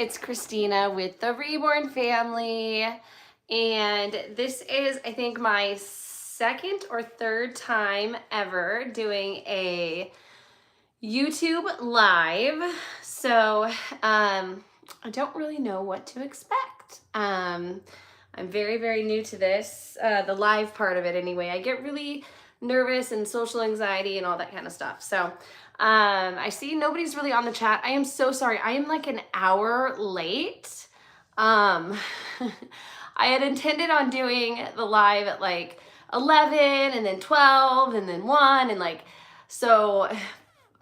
it's Christina with the Reborn family, and this is, I think, my second or third time ever doing a YouTube live, so I don't really know what to expect. I'm very new to this, the live part of it anyway. I get really nervous and social anxiety and all that kind of stuff. So I see nobody's really on the chat. I am so sorry. I am like an hour late. I had intended on doing the live at like 11 and then 12 and then 1 and like, so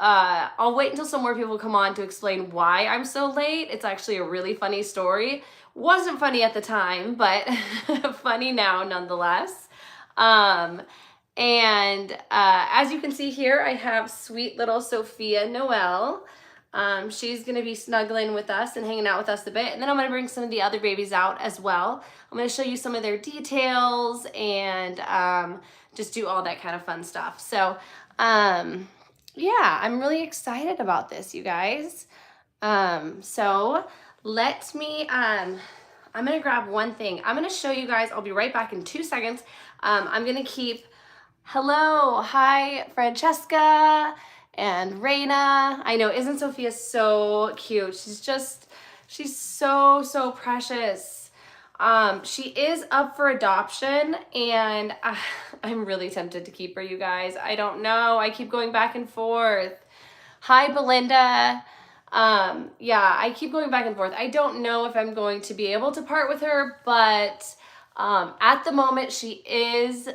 I'll wait until some more people come on to explain why I'm so late. It's actually a really funny story. Wasn't funny at the time, but funny now nonetheless. As you can see here, I have sweet little Sophia Noelle. She's gonna be snuggling with us and hanging out with us a bit. And then I'm gonna bring some of the other babies out as well. I'm gonna show you some of their details and just do all that kind of fun stuff. So yeah, I'm really excited about this, you guys. So let me, I'm gonna grab one thing. I'm gonna show you guys, I'll be right back in 2 seconds. I'm gonna keep, hello, hi, Francesca and Raina. I know, isn't Sophia so cute? She's so precious. She is up for adoption, and I'm really tempted to keep her, you guys. I don't know. I keep going back and forth. Hi, Belinda. Yeah, I keep going back and forth. I don't know if I'm going to be able to part with her, but at the moment she is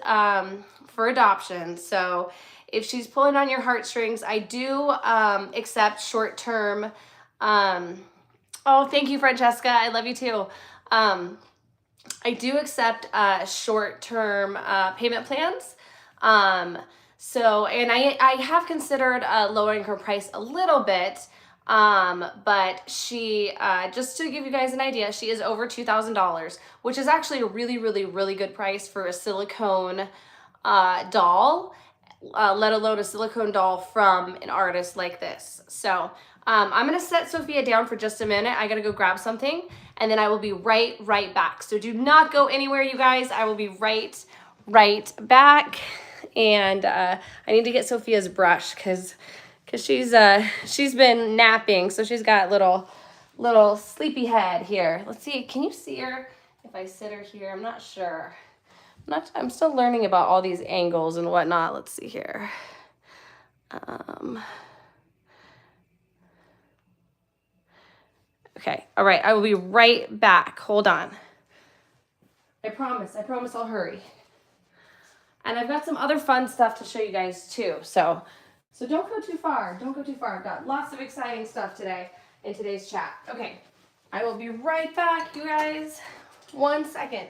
for adoption. So if she's pulling on your heartstrings, I do accept short-term. Oh, thank you, Francesca. I love you too. I do accept short-term payment plans. So, and I have considered lowering her price a little bit, but she, just to give you guys an idea, she is over $2,000, which is actually a really good price for a silicone doll, let alone a silicone doll from an artist like this. So I'm gonna set Sophia down for just a minute. I gotta go grab something, and then I will be right back. So do not go anywhere, you guys. I will be right back. And I need to get Sophia's brush because she's been napping, so she's got little sleepy head here. Let's see, can you see her if I sit her here? I'm not sure. I'm still learning about all these angles and whatnot. Let's see here. Okay, all right, I will be right back. Hold on. I promise I'll hurry. And I've got some other fun stuff to show you guys too. So don't go too far. Don't go too far. I've got lots of exciting stuff today in today's chat. Okay, I will be right back, you guys. 1 second.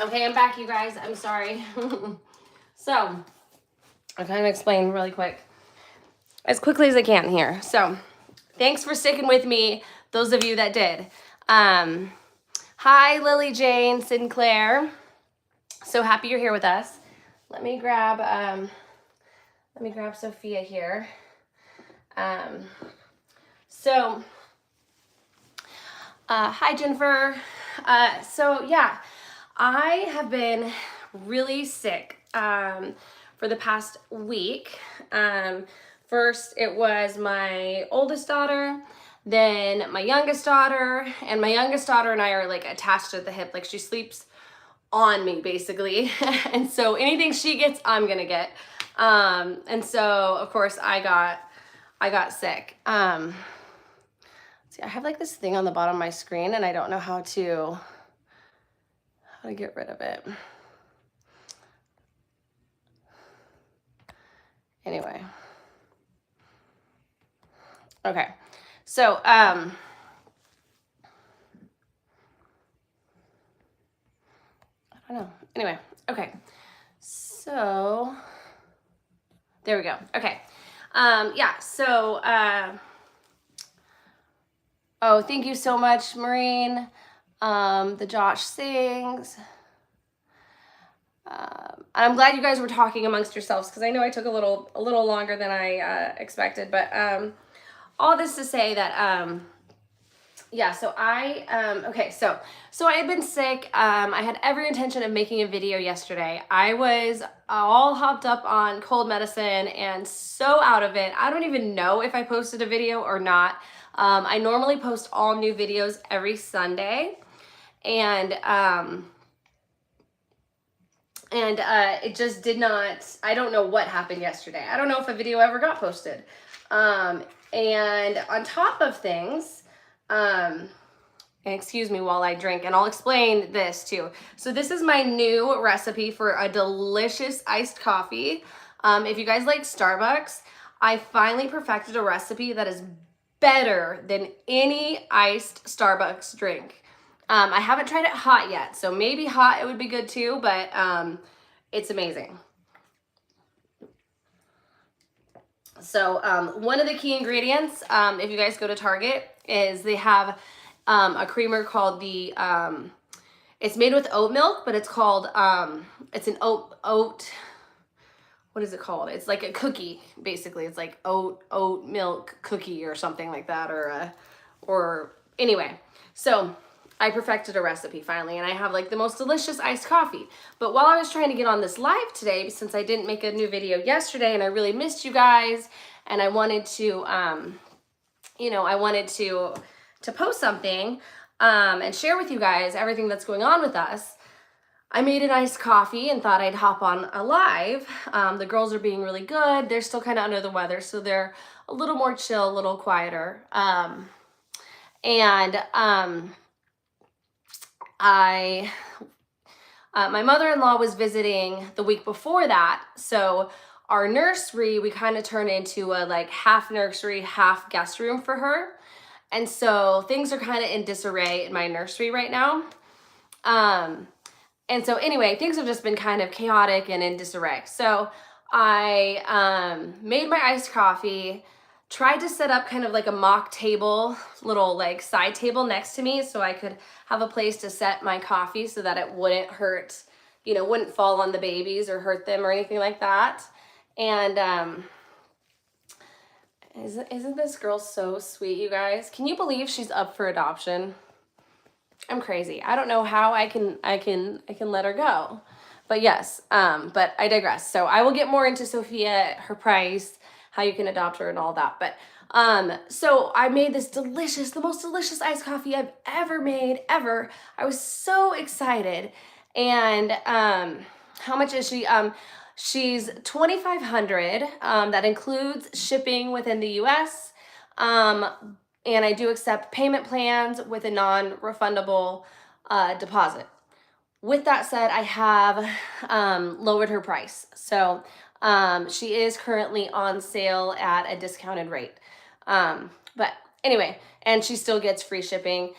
Okay, I'm back, you guys. I'm sorry. So, I'll kind of explain really quick. As quickly as I can here. So, thanks for sticking with me, those of you that did. Hi, Lily Jane Sinclair. So happy you're here with us. Let me grab Sophia here. Hi, Jennifer. So yeah, I have been really sick for the past week. First, it was my oldest daughter, then my youngest daughter, and my youngest daughter and I are like attached at the hip. Like she sleeps on me basically. And so anything she gets, I'm gonna get. And so of course I got sick. See, I have like this thing on the bottom of my screen and I don't know how to get rid of it. Anyway. Okay. So, I don't know. Anyway. Okay. So, there we go. Okay. Yeah. So, oh, thank you so much, Maureen. The Josh sings. I'm glad you guys were talking amongst yourselves because I know I took a little longer than I expected, but all this to say that yeah, so okay, so I had been sick. I had every intention of making a video yesterday. I was all hopped up on cold medicine and so out of it. I don't even know if I posted a video or not. I normally post all new videos every Sunday, and it just did not, I don't know what happened yesterday. I don't know if a video ever got posted. And on top of things, and excuse me while I drink, and I'll explain this too. So this is my new recipe for a delicious iced coffee. If you guys like Starbucks, I finally perfected a recipe that is better than any iced Starbucks drink. I haven't tried it hot yet, so maybe hot it would be good too, but it's amazing. So one of the key ingredients, if you guys go to Target, is they have a creamer called the, it's made with oat milk, but it's called, it's an oat, what is it called? It's like a cookie, basically. It's like oat milk cookie or something like that, or anyway. So I perfected a recipe finally, and I have like the most delicious iced coffee. But while I was trying to get on this live today, since I didn't make a new video yesterday and I really missed you guys, and I wanted to, you know, I wanted to post something and share with you guys everything that's going on with us, I made an iced coffee and thought I'd hop on a live. The girls are being really good. They're still kind of under the weather, so they're a little more chill, a little quieter. My mother-in-law was visiting the week before that, so our nursery, we kind of turned into a like half nursery, half guest room for her. And so things are kind of in disarray in my nursery right now. And so anyway, things have just been kind of chaotic and in disarray. So I made my iced coffee, tried to set up kind of like a mock table, little like side table next to me so I could have a place to set my coffee so that it wouldn't hurt, you know, wouldn't fall on the babies or hurt them or anything like that. And isn't this girl so sweet, you guys? Can you believe she's up for adoption? I'm crazy. I don't know how I can let her go. But yes, but I digress. So I will get more into Sophia, her price, how you can adopt her and all that. But so I made this delicious, the most delicious iced coffee I've ever made, ever. I was so excited. And how much is she? She's $2,500. That includes shipping within the US. And I do accept payment plans with a non-refundable deposit. With that said, I have lowered her price. So she is currently on sale at a discounted rate. But anyway, and she still gets free shipping.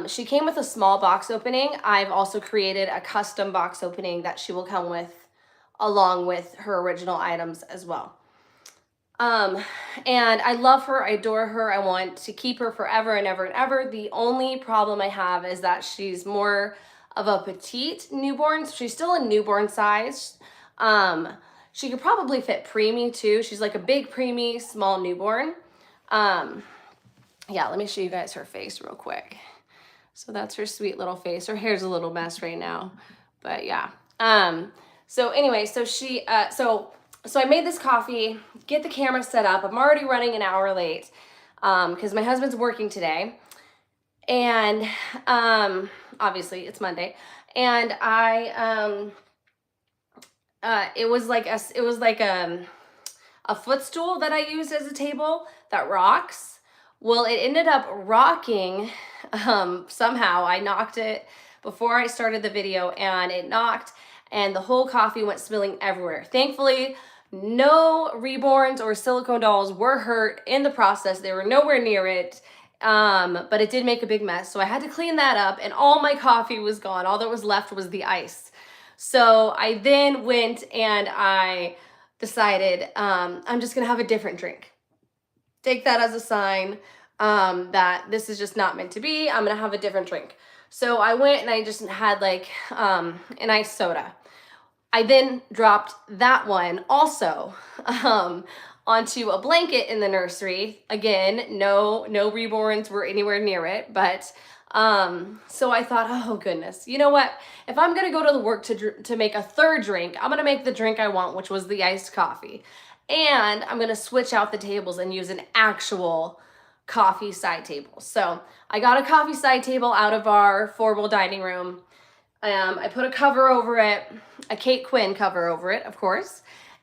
She came with a small box opening. I've also created a custom box opening that she will come with along with her original items as well. And I love her, I adore her, I want to keep her forever and ever and ever. The only problem I have is that she's more of a petite newborn, so she's still a newborn size. She could probably fit preemie too. She's like a big preemie, small newborn. Yeah, let me show you guys her face real quick. So that's her sweet little face. Her hair's a little mess right now, but yeah. So anyway, so she, so I made this coffee, get the camera set up. I'm already running an hour late because my husband's working today. And obviously it's Monday. And it was like a footstool that I used as a table that rocks. Well, it ended up rocking somehow. I knocked it before I started the video and it knocked and the whole coffee went spilling everywhere. Thankfully, no reborns or silicone dolls were hurt in the process. They were nowhere near it, but it did make a big mess. So I had to clean that up and all my coffee was gone. All that was left was the ice. So I then went and I decided I'm just gonna have a different drink. Take that as a sign that this is just not meant to be. I'm gonna have a different drink. So I went and I just had like an iced soda. I then dropped that one also onto a blanket in the nursery. Again, no reborns were anywhere near it, but so I thought, oh goodness, you know what? If I'm gonna go to the work to make a third drink, I'm gonna make the drink I want, which was the iced coffee. And I'm gonna switch out the tables and use an actual coffee side table. So I got a coffee side table out of our 4-wheel dining room. I put a cover over it, a Kate Quinn cover over it, of course.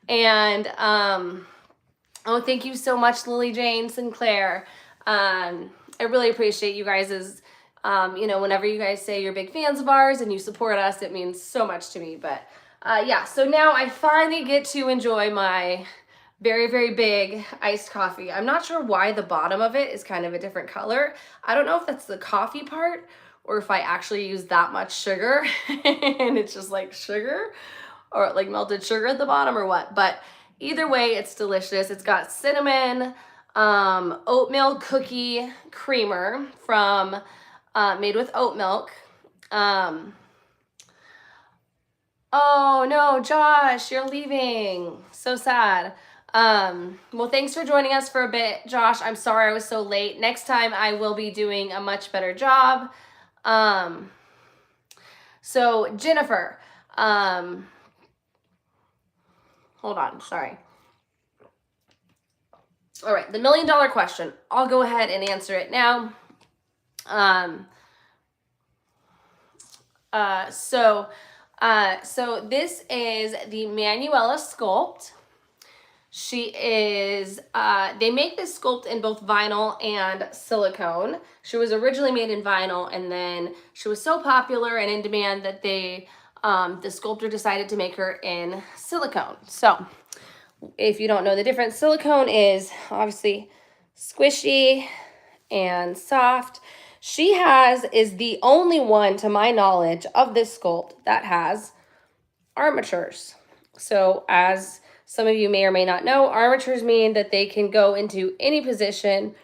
And oh, thank you so much, Lily Jane Sinclair. I really appreciate you guys' you know, whenever you guys say you're big fans of ours and you support us, it means so much to me. But yeah, so now I finally get to enjoy my very, very big iced coffee. I'm not sure why the bottom of it is kind of a different color. I don't know if that's the coffee part or if I actually use that much sugar and it's just like sugar or like melted sugar at the bottom or what. But either way, it's delicious. It's got cinnamon, oatmeal cookie creamer from made with oat milk. Oh no, Josh, you're leaving. So sad. Well, thanks for joining us for a bit, Josh. I'm sorry I was so late. Next time I will be doing a much better job. So Jennifer, hold on, sorry. All right, the $1 million question. I'll go ahead and answer it now. So this is the Manuela sculpt. She is, they make this sculpt in both vinyl and silicone. She was originally made in vinyl and then she was so popular and in demand that they, the sculptor decided to make her in silicone. So if you don't know the difference, silicone is obviously squishy and soft. She is the only one, to my knowledge, of this sculpt that has armatures. So as some of you may or may not know, armatures mean that they can go into any position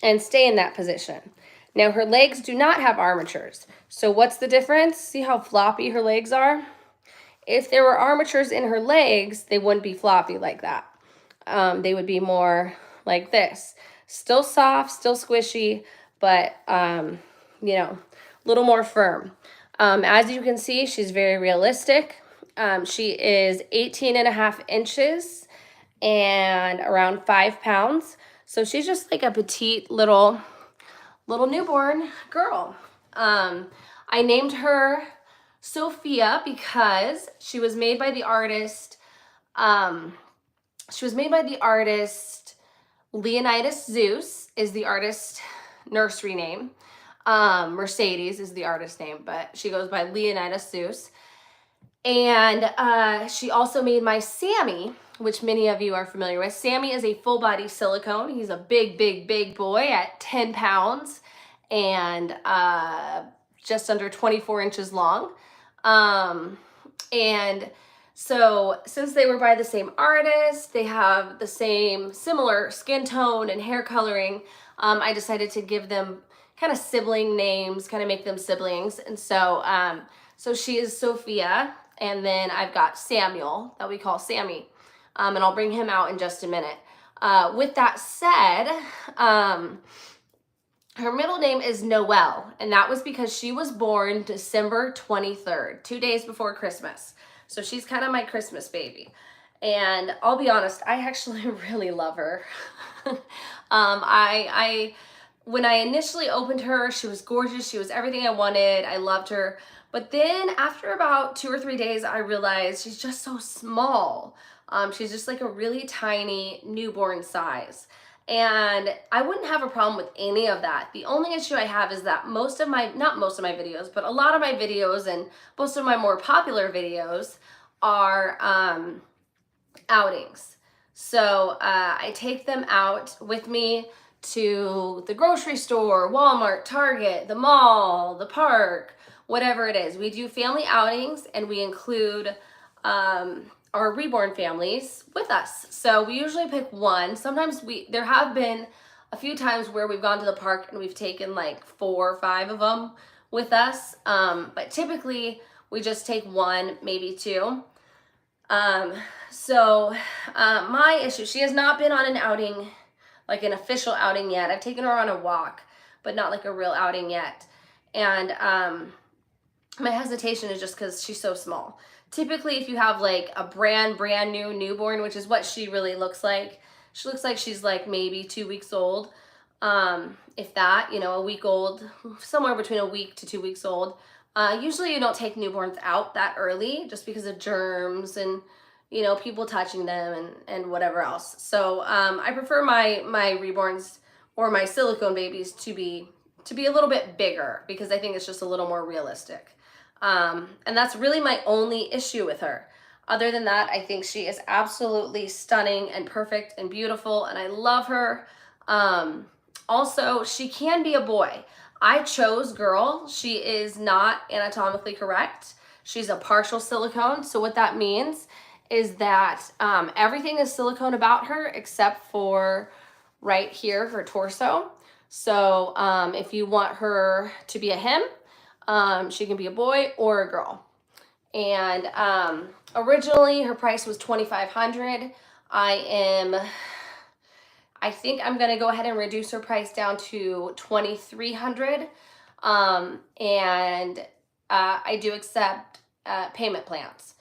and stay in that position. Now her legs do not have armatures. So what's the difference? See how floppy her legs are? If there were armatures in her legs, they wouldn't be floppy like that. They would be more like this. Still soft, still squishy, but, you know, a little more firm. As you can see, she's very realistic. She is 18.5 inches and around 5 pounds. So she's just like a petite little newborn girl. I named her Sophia because she was made by the artist, Leonidas Zeus is the artist nursery name. Mercedes is the artist name, but she goes by Leonidas Zeus. And she also made my Sammy, which many of you are familiar with. Sammy is a full body silicone. He's a big, big, big boy at 10 pounds. and just under 24 inches long. And so since they were by the same artist, they have the same similar skin tone and hair coloring, I decided to give them kind of sibling names, kind of make them siblings. And so, so she is Sophia, and then I've got Samuel that we call Sammy, and I'll bring him out in just a minute. With that said, her middle name is Noelle, and that was because she was born December 23rd, 2 days before Christmas. So she's kind of my Christmas baby. And I'll be honest, I actually really love her. When I initially opened her, she was gorgeous. She was everything I wanted. I loved her. But then after about 2 or 3 days, I realized she's just so small. She's just like a really tiny newborn size. And I wouldn't have a problem with any of that. The only issue I have is that not most of my videos, but a lot of my videos and most of my more popular videos are outings. So I take them out with me to the grocery store, Walmart, Target, the mall, the park, whatever it is. We do family outings, and we include our reborn families with us. So we usually pick one. Sometimes there have been a few times where we've gone to the park and we've taken like 4 or 5 of them with us. But typically we just take 1, maybe 2. My issue, she has not been on an outing, like an official outing yet. I've taken her on a walk, but not like a real outing yet. And my hesitation is just because she's so small. Typically, if you have like a brand new newborn, which is what she really looks like, she looks like she's like maybe 2 weeks old. If that, a week old, somewhere between a week to 2 weeks old. Usually you don't take newborns out that early just because of germs and, people touching them and whatever else. So I prefer my reborns or my silicone babies to be a little bit bigger because I think it's just a little more realistic. And that's really my only issue with her. Other than that, I think she is absolutely stunning and perfect and beautiful, and I love her. Also, she can be a boy. I chose girl. She is not anatomically correct. She's a partial silicone. So what that means is that everything is silicone about her except for right here, her torso. So if you want her to be a him, she can be a boy or a girl. And originally her price was $2,500. I think I'm gonna go ahead and reduce her price down to $2,300. And I do accept payment plans,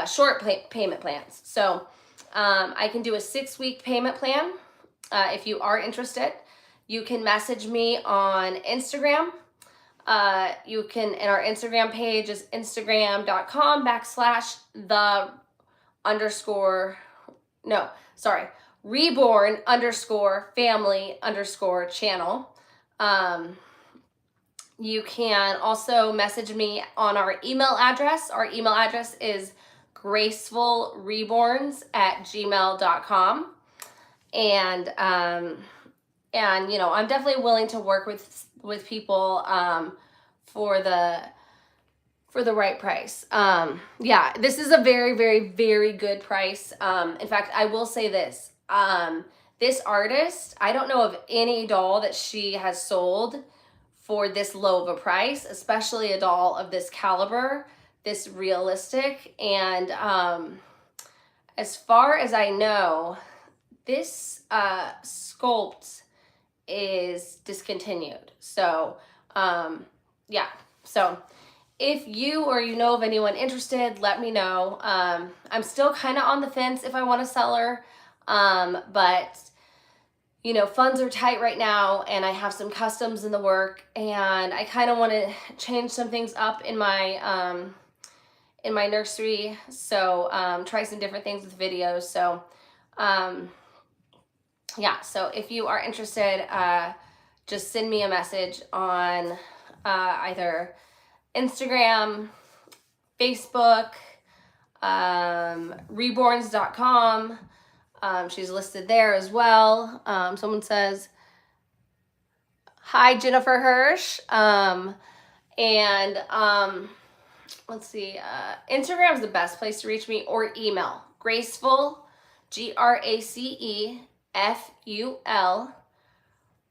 short payment plans. So I can do a 6-week payment plan. If you are interested, you can message me on Instagram. And our Instagram page is Reborn_family_channel. You can also message me on our email address. Our email address is gracefulreborns@gmail.com. And I'm definitely willing to work with people for the right price. Yeah, this is a very, very, very good price. In fact, I will say this. This artist, I don't know of any doll that she has sold for this low of a price, especially a doll of this caliber, this realistic. And as far as I know, this sculpt is discontinued. So yeah, so if you or you know of anyone interested, let me know. I'm still kind of on the fence if I want to sell her, but funds are tight right now, and I have some customs in the work, and I kind of want to change some things up in my nursery. So try some different things with videos. So yeah, so if you are interested, just send me a message on either Instagram, Facebook, reborns.com. She's listed there as well. Someone says, Hi, Jennifer Hirsch. Let's see. Instagram is the best place to reach me, or email. Graceful, GRACEFUL,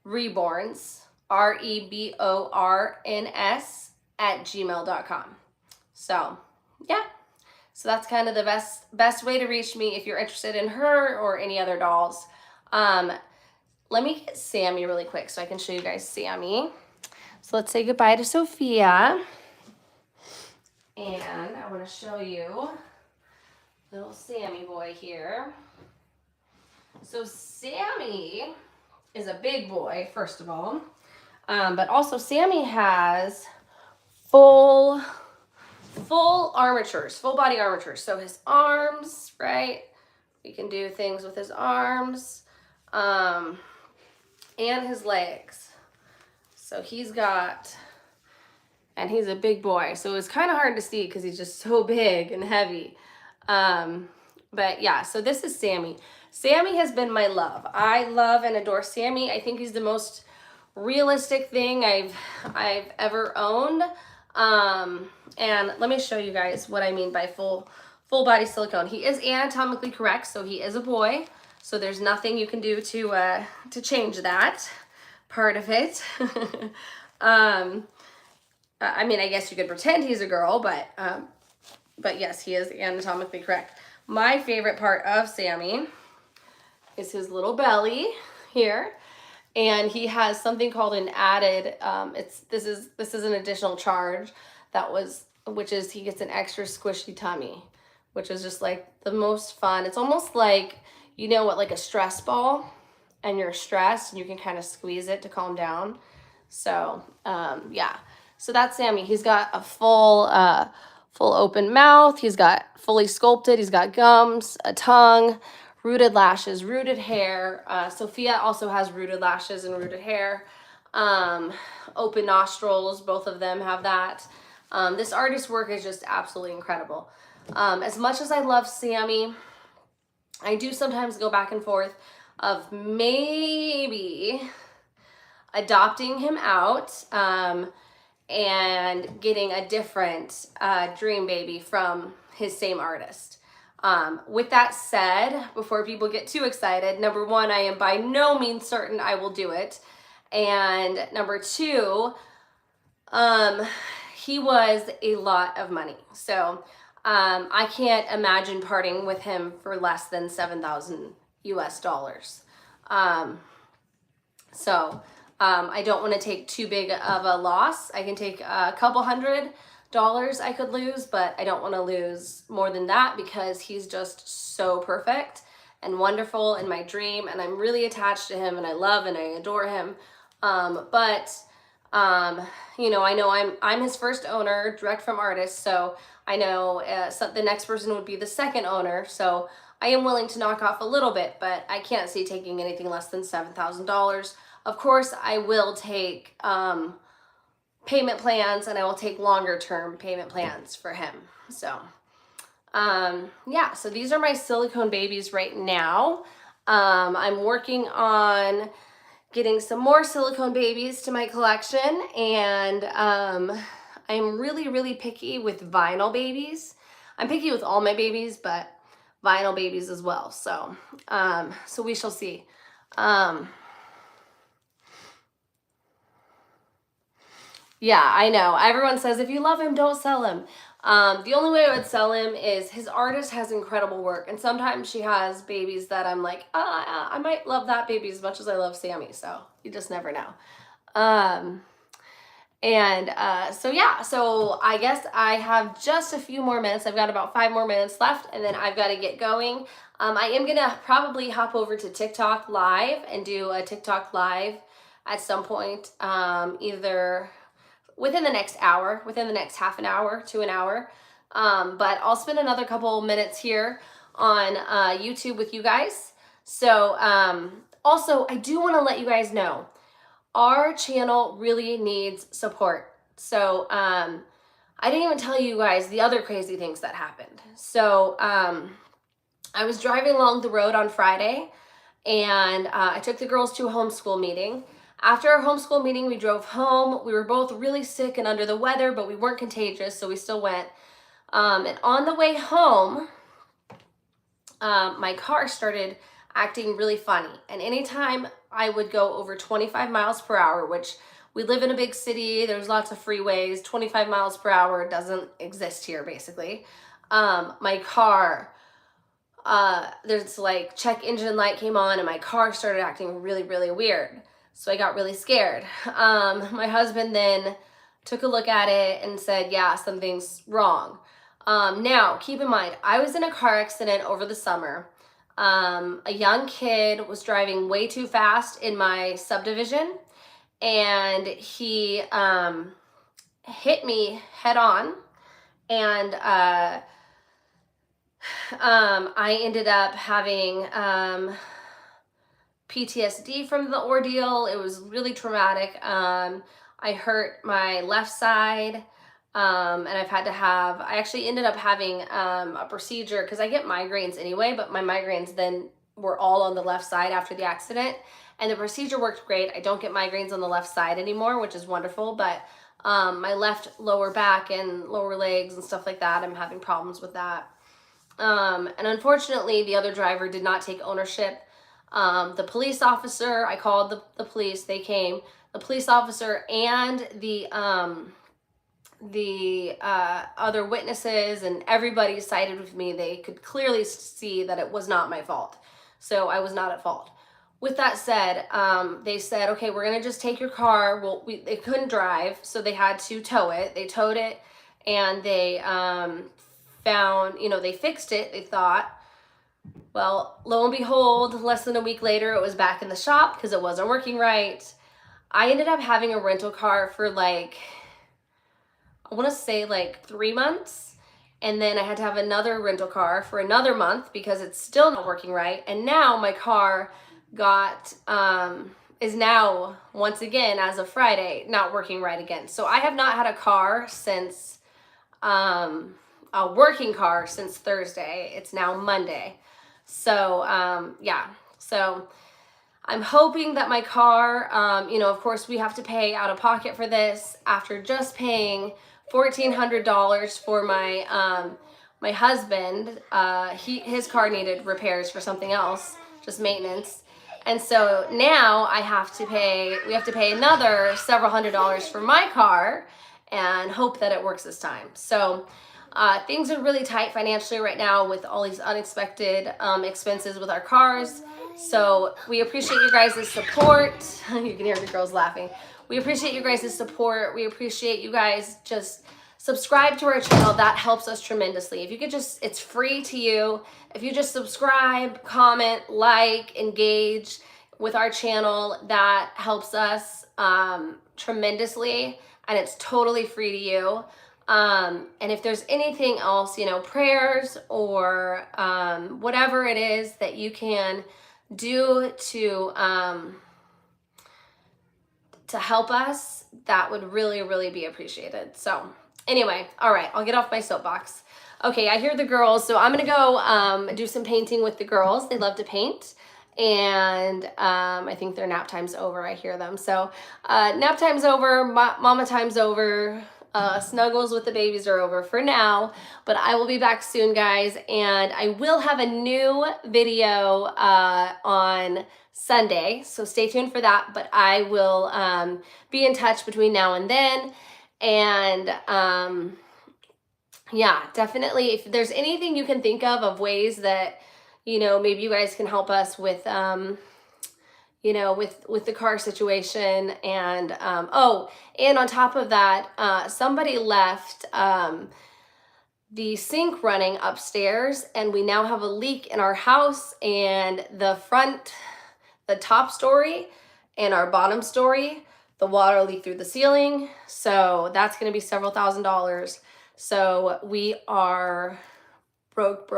Reborns, REBORNS @gmail.com. So, yeah. So that's kind of the best way to reach me if you're interested in her or any other dolls. Let me get Sammy really quick so I can show you guys Sammy. So let's say goodbye to Sophia. And I want to show you little Sammy boy here. So Sammy is a big boy, first of all. But also Sammy has full armatures, full body armatures. So his arms, right? We can do things with his arms. And his legs. So he's got, and he's a big boy. So it's kind of hard to see because he's just so big and heavy. But yeah, so this is Sammy. Sammy has been my love. I love and adore Sammy. I think he's the most realistic thing I've ever owned. And let me show you guys what I mean by full body silicone. He is anatomically correct, so he is a boy. So there's nothing you can do to change that part of it. I mean, I guess you could pretend he's a girl, but yes, he is anatomically correct. My favorite part of Sammy is his little belly here, and he has something called an added. This is an additional charge which is he gets an extra squishy tummy, which is just like the most fun. It's almost like, you know what, like a stress ball, and you're stressed and you can kind of squeeze it to calm down. So yeah, so that's Sammy. He's got a full open mouth. He's got fully sculpted. He's got gums, a tongue, rooted lashes, rooted hair. Sophia also has rooted lashes and rooted hair. Open nostrils, both of them have that. This artist work is just absolutely incredible. As much as I love Sammy, I do sometimes go back and forth of maybe adopting him out and getting a different dream baby from his same artist. With that said, before people get too excited, number one, I am by no means certain I will do it. And number two, he was a lot of money. So I can't imagine parting with him for less than $7,000 US. I don't want to take too big of a loss. I can take a couple $100 I could lose, but I don't want to lose more than that because he's just so perfect and wonderful in my dream, and I'm really attached to him, and I love and I adore him. You know, I know I'm his first owner, direct from artist, so I know the next person would be the second owner, so I am willing to knock off a little bit, but I can't see taking anything less than $7,000. Of course, I will take payment plans, and I will take longer term payment plans for him. So yeah, so these are my silicone babies right now. I'm working on getting some more silicone babies to my collection, and I'm really, really picky with vinyl babies. I'm picky with all my babies, but vinyl babies as well. So so we shall see. Yeah, I know. Everyone says if you love him, don't sell him. The only way I would sell him is his artist has incredible work, and sometimes she has babies that I'm like, I might love that baby as much as I love Sammy, so you just never know. So yeah, so I guess I have just a few more minutes. I've got about 5 more minutes left, and then I've got to get going. I am gonna probably hop over to TikTok live and do a TikTok live at some point, either within the next hour, within the next half an hour to an hour. But I'll spend another couple minutes here on YouTube with you guys. So also, I do want to let you guys know, our channel really needs support. So I didn't even tell you guys the other crazy things that happened. So I was driving along the road on Friday, and I took the girls to a homeschool meeting. After our homeschool meeting, we drove home. We were both really sick and under the weather, but we weren't contagious, so we still went. And on the way home, my car started acting really funny. And anytime I would go over 25 miles per hour, which we live in a big city, there's lots of freeways, 25 miles per hour doesn't exist here basically. My car, there's like check engine light came on and my car started acting really, really weird. So I got really scared. My husband then took a look at it and said, yeah, something's wrong. Now, keep in mind, I was in a car accident over the summer. A young kid was driving way too fast in my subdivision, and he hit me head on, and I ended up having PTSD from the ordeal. It was really traumatic. I hurt my left side. And I actually ended up having a procedure because I get migraines anyway, but my migraines then were all on the left side after the accident. And the procedure worked great. I don't get migraines on the left side anymore, which is wonderful, but my left lower back and lower legs and stuff like that, I'm having problems with that. And unfortunately, the other driver did not take ownership. The police officer, I called the police, they came. The police officer and the other witnesses and everybody sided with me. They could clearly see that it was not my fault. So I was not at fault. With that said, they said, okay, we're going to just take your car. Well, they couldn't drive, so they had to tow it. They towed it and they found, they fixed it, they thought. Well, lo and behold, less than a week later, it was back in the shop because it wasn't working right. I ended up having a rental car for I want to say 3 months, and then I had to have another rental car for another month because it's still not working right. And now my car is now once again, as of Friday, not working right again. So I have not had a car since a working car since Thursday. It's now Monday. So yeah, so I'm hoping that my car, of course we have to pay out of pocket for this after just paying $1,400 for my husband. His car needed repairs for something else, just maintenance. And so now we have to pay another several $100s for my car and hope that it works this time. So things are really tight financially right now with all these unexpected expenses with our cars. So we appreciate you guys' support. You can hear the girls laughing. We appreciate you guys' support. We appreciate you guys just subscribe to our channel. That helps us tremendously. If you could it's free to you. If you just subscribe, comment, engage with our channel, that helps us tremendously, and it's totally free to you. And if there's anything else, prayers or whatever it is that you can do to help us, that would really, really be appreciated. So anyway, all right, I'll get off my soapbox. Okay, I hear the girls, so I'm gonna go do some painting with the girls. They love to paint, and I think their nap time's over. I hear them. So nap time's over, mama time's over. Snuggles with the babies are over for now, but I will be back soon, guys, and I will have a new video on Sunday, so stay tuned for that. But I will be in touch between now and then, and yeah, definitely, if there's anything you can think of ways that maybe you guys can help us with with the car situation. And and on top of that, somebody left the sink running upstairs, and we now have a leak in our house, and the top story and our bottom story, the water leaked through the ceiling. So that's going to be several $1,000s. So we are broke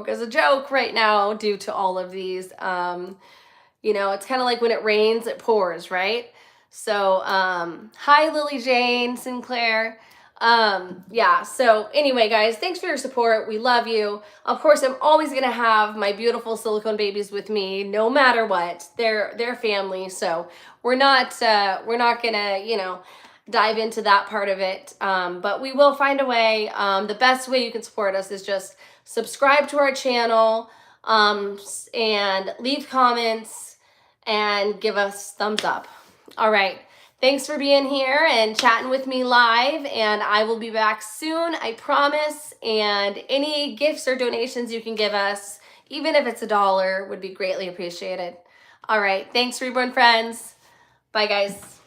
as a joke right now due to all of these. It's kind of like when it rains, it pours, right? So hi, Lily Jane Sinclair. Yeah, so anyway, guys, thanks for your support. We love you. Of course, I'm always gonna have my beautiful silicone babies with me, no matter what. They're family, so we're not gonna, you know, dive into that part of it. But we will find a way. The best way you can support us is just subscribe to our channel, and leave comments and give us thumbs up. All right. Thanks for being here and chatting with me live, and I will be back soon, I promise. And any gifts or donations you can give us, even if it's $1, would be greatly appreciated. All right. Thanks, Reborn friends. Bye, guys.